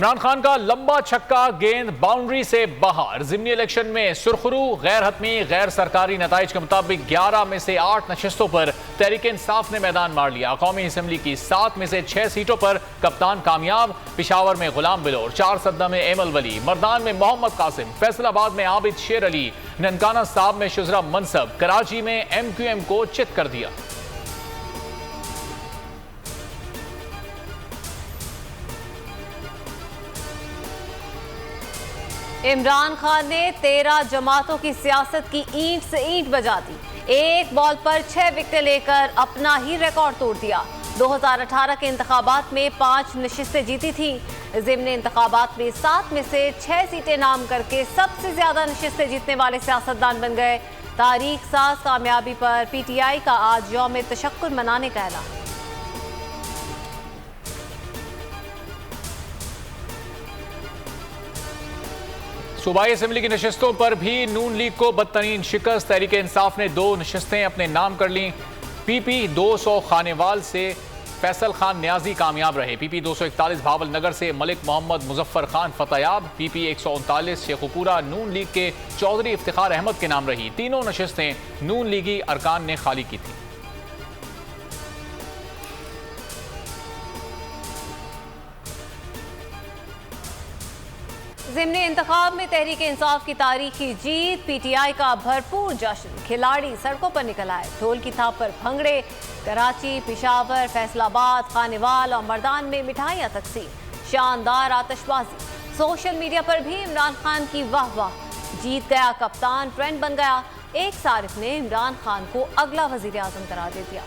इमरान खान का लंबा छक्का गेंद बाउंड्री से बाहर। ज़िमनी इलेक्शन में सुरखरू गैर हतमी गैर सरकारी नताइज के मुताबिक 11 में से 8 नशिस्तों पर तहरीक इंसाफ ने मैदान मार लिया। कौमी असम्बली की 7 में से 6 सीटों पर कप्तान कामयाब। पिशावर में गुलाम बिलोर, चार सद्दा में एमल वली, मर्दान में मोहम्मद कासिम, फैसलाबाद में आबिद शेर अली, ननकाना साहब में शुजरा मनसब, कराची में MQM को चित कर दिया। इमरान खान ने 13 जमातों की सियासत की ईंट से ईंट बजा दी। एक बॉल पर 6 विकेटें लेकर अपना ही रिकॉर्ड तोड़ दिया। 2018 के इंतखाबात में 5 नशिस्तें जीती थी। ज़िमनी इंतखाबात में 7 में से 6 सीटें नाम करके सबसे ज्यादा नशिस्तें जीतने वाले सियासतदान बन गए। तारीख साज कामयाबी पर PTI का आज यौम तशक्कुर मनाने का ऐलान। सूबाई असेंबली की नशिस्तों पर भी नून लीग को बदतरीन शिकस्त। तहरीक इंसाफ ने 2 नशिस्तें अपने नाम कर लीं। PP 200 खानेवाल से फैसल खान न्याजी कामयाब रहे। PP 241 भावल नगर से मलिक मोहम्मद मुजफ्फर खान फतेयाब। PP 139 शेखुपुरा नून लीग के चौधरी इफ्तिखार अहमद के नाम रही। तीनों नशिस्तें नून लीगी अरकान ने खाली की थी। ज़िमनी इंतखाब में तहरीक इंसाफ की तारीखी जीत, PTI का भरपूर जश्न। खिलाड़ी सड़कों पर निकल आए, ढोल की थाप पर भंगड़े। कराची, पिशावर, फैसलाबाद, खानेवाल और मर्दान में मिठाइयाँ तकसीम। शानदार आतिशबाजी। सोशल मीडिया पर भी इमरान खान की वाह वाह। जीत गया कप्तान ट्रेंड बन गया। एक सारिफ ने इमरान खान को अगला वजीर आजम करार दे दिया।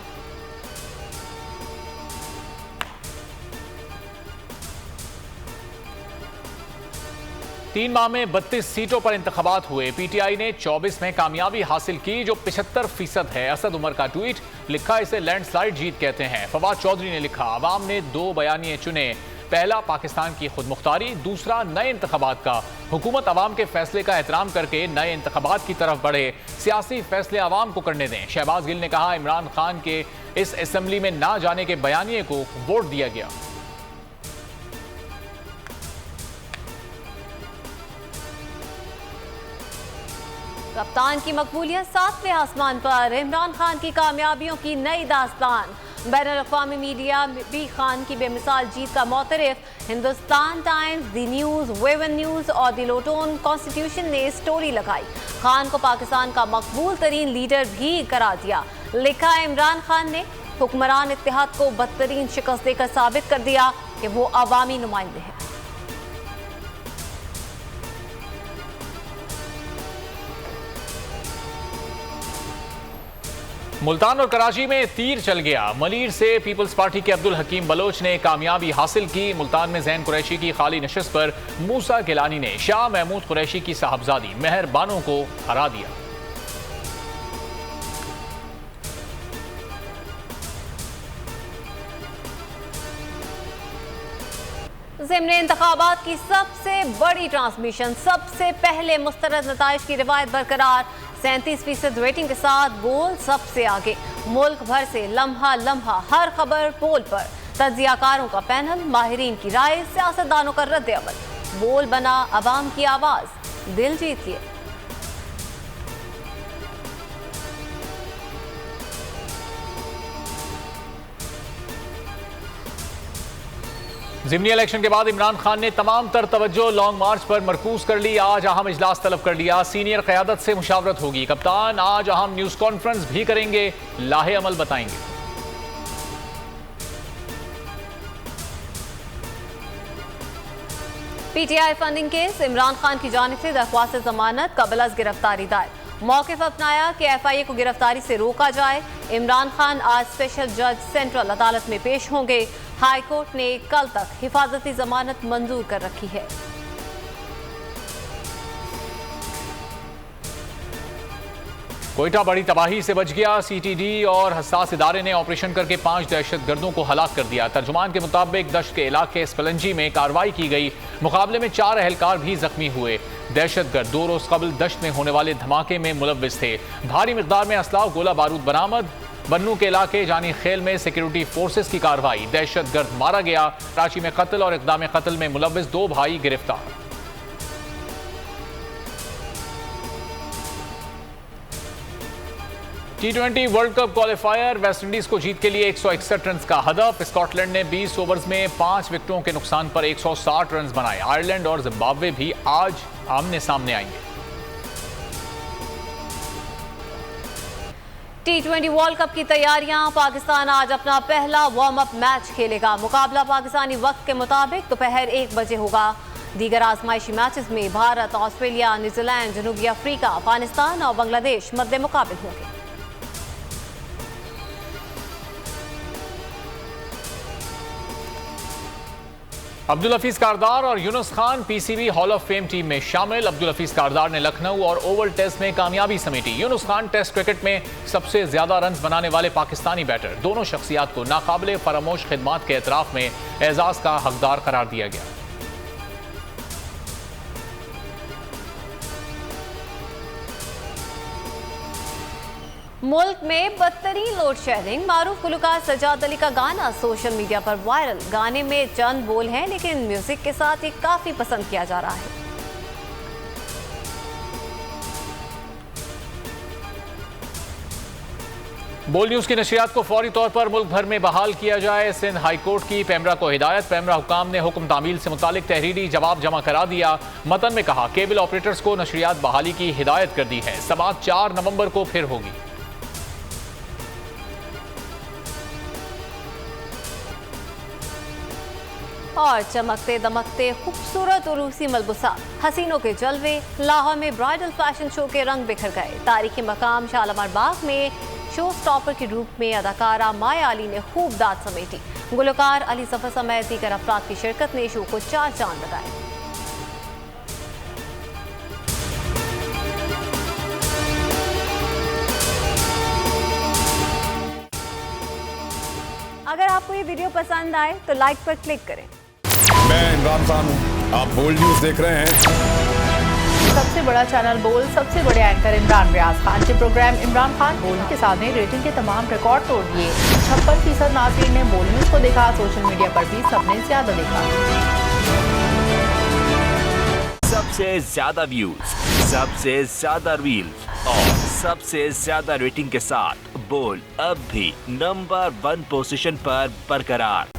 तीन माह में 32 सीटों पर इंतखाबात हुए। PTI ने 24 में कामयाबी हासिल की, जो 75% है। असद उमर का ट्वीट लिखा, इसे लैंडस्लाइड जीत कहते हैं। फवाद चौधरी ने लिखा, अवाम ने 2 बयानिए चुने। पहला पाकिस्तान की खुद मुख्तारी, दूसरा नए इंतखाबात का। हुकूमत अवाम के फैसले का एहतराम करके नए इंतखाबात की तरफ बढ़े। सियासी फैसले अवाम को करने दें। शहबाज गिल ने कहा, इमरान खान के इस असेंबली में ना जाने के बयानिए को वोट दिया गया। कप्तान की मकबूलियत 7वें आसमान पर। इमरान खान की कामयाबियों की नई दास्तान। बैनुल-अक़वामी मीडिया भी खान की बेमिसाल जीत का मोतरफ। हिंदुस्तान टाइम्स, दी न्यूज़, वेवन न्यूज़ और दी लोटोन कॉन्स्टिट्यूशन ने स्टोरी लगाई। खान को पाकिस्तान का मकबूल तरीन लीडर भी करार दिया। लिखा, इमरान खान ने हुक्मरान इत्तेहाद को बदतरीन शिकस्त देकर साबित कर दिया कि वो अवामी नुमाइंदे हैं। मुल्तान और कराची में तीर चल गया। मलीर से पीपल्स पार्टी के अब्दुल हकीम बलोच ने कामयाबी हासिल की। मुल्तान में जैन कुरैशी की खाली नशिस्त पर मूसा गिलानी ने शाह महमूद कुरैशी की साहबजादी मेहर बानो को हरा दिया। ज़िमनी इंतखाबात की सबसे बड़ी ट्रांसमिशन, सबसे पहले मुस्तरद नताइज की रिवायत बरकरार। 37% रेटिंग के साथ बोल सबसे आगे। मुल्क भर से लम्हा लम्हा हर खबर पोल पर। तज्जियाकारों का पैनल, माहिरीन की राय, सियासतदानों का रद्द अमल। बोल बना अवाम की आवाज, दिल जीत लिए। ज़िमनी इलेक्शन के बाद इमरान खान ने तमाम तर तवज्जो लॉन्ग मार्च पर मरकूज कर ली। आज अहम इजलास तलब कर लिया। सीनियर क़यादत से मुशावरत होगी। कप्तान आज अहम न्यूज़ कॉन्फ्रेंस भी करेंगे, लाहे अमल बताएंगे। PTI funding case, Imran Khan की जानिब से दरख्वास्त जमानत कबल गिरफ्तारी दायर। मौक़िफ़ अपनाया कि FIA को गिरफ्तारी से रोका जाए। इमरान खान आज स्पेशल जज सेंट्रल अदालत में पेश होंगे। हाई कोर्ट ने कल तक हिफाजती जमानत मंजूर कर रखी है। कोयटा बड़ी तबाही से बच गया। CTD और हसास इदारे ने ऑपरेशन करके 5 दहशतगर्दों को हलाक कर दिया। तर्जुमान के मुताबिक दश्त के इलाके स्पलंजी में कार्रवाई की गई। मुकाबले में 4 एहलकार भी जख्मी हुए। दहशतगर्द 2 रोज कबल दश्त में होने वाले धमाके में मुलव्विस थे। भारी मिकदार में असला गोला बारूद बरामद। बन्नू के इलाके जानी खेल में सिक्योरिटी फोर्सेस की कार्रवाई, दहशतगर्द मारा गया। कराची में कत्ल और इक़दाम कत्ल में मुलव्विस 2 भाई गिरफ्तार। T20 world cup qualifier, West Indies को जीत के लिए 161 रन का हदफ। स्कॉटलैंड ने 20 ओवर्स में 5 विकेटों के नुकसान पर 160 रन बनाए। आयरलैंड और जिम्बाब्वे भी आज आमने सामने आएंगे। T20 वर्ल्ड कप की तैयारियां, पाकिस्तान आज अपना पहला वार्म अप मैच खेलेगा। मुकाबला पाकिस्तानी वक्त के मुताबिक दोपहर 1 बजे होगा। दीगर आजमाइशी मैचेस में भारत, ऑस्ट्रेलिया, न्यूजीलैंड, जनूबी अफ्रीका, अफगानिस्तान और बांग्लादेश मद्दे मुकाबिल होंगे। अब्दुल हफीज कारदार और Younis Khan PCB hall of fame team में शामिल। अब्दुल हफीज कारदार ने लखनऊ और ओवल टेस्ट में कामयाबी समेटी। यूनुस खान टेस्ट क्रिकेट में सबसे ज्यादा रन बनाने वाले पाकिस्तानी बैटर। दोनों शख्सियात को नाकाबिले फरामोश खिदमात के एतराफ में एजाज का हकदार करार दिया गया। मुल्क में बदतरीन लोड शेडिंग, मारूफ गुलकार सजाद अली का गाना सोशल मीडिया पर वायरल। गाने में चंद बोल हैं लेकिन म्यूजिक के साथ ये काफी पसंद किया जा रहा है। बोल न्यूज की नशरियात को फौरी तौर पर मुल्क भर में बहाल किया जाए। सिंध हाई कोर्ट की पैमरा को हिदायत। पैमरा हुकाम ने हुक्म तामील से मुतालिक तहरीरी जवाब जमा करा दिया। मतन में कहा केबल ऑपरेटर्स को नशरियात बहाली की हिदायत कर दी है। समाअत 4 नवंबर को फिर होगी। और चमकते दमकते खूबसूरत उरूसी मलबूसा, हसीनों के जलवे, लाहौर में ब्राइडल फैशन शो के रंग बिखर गए। तारीखी मकाम शालामार बाग में शो स्टॉपर के रूप में अदाकारा माया अली ने खूब दाद समेटी। गुलकार अली सफर समेत दीगर अफराद की शिरकत ने शो को 4 चांद लगाए। अगर आपको ये वीडियो पसंद आए तो लाइक पर क्लिक करें। मैं इमरान खान हूँ, आप बोल्ड न्यूज देख रहे हैं। सबसे बड़ा चैनल बोल, सबसे बड़े एंकर इमरान रियाज खान के प्रोग्राम इमरान खान बोल के साथ ने रेटिंग के तमाम रिकॉर्ड तोड़ दिए। 56% नाज़रीन ने बोल न्यूज को देखा। सोशल मीडिया पर भी सबने ज्यादा देखा। सबसे ज्यादा व्यूज, सबसे ज्यादा रील्स और सबसे ज्यादा रेटिंग के साथ बोल अब भी नंबर 1 पोजीशन पर बरकरार।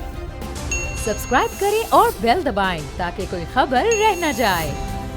सब्सक्राइब करें और बेल दबाएं ताकि कोई खबर रह न जाए।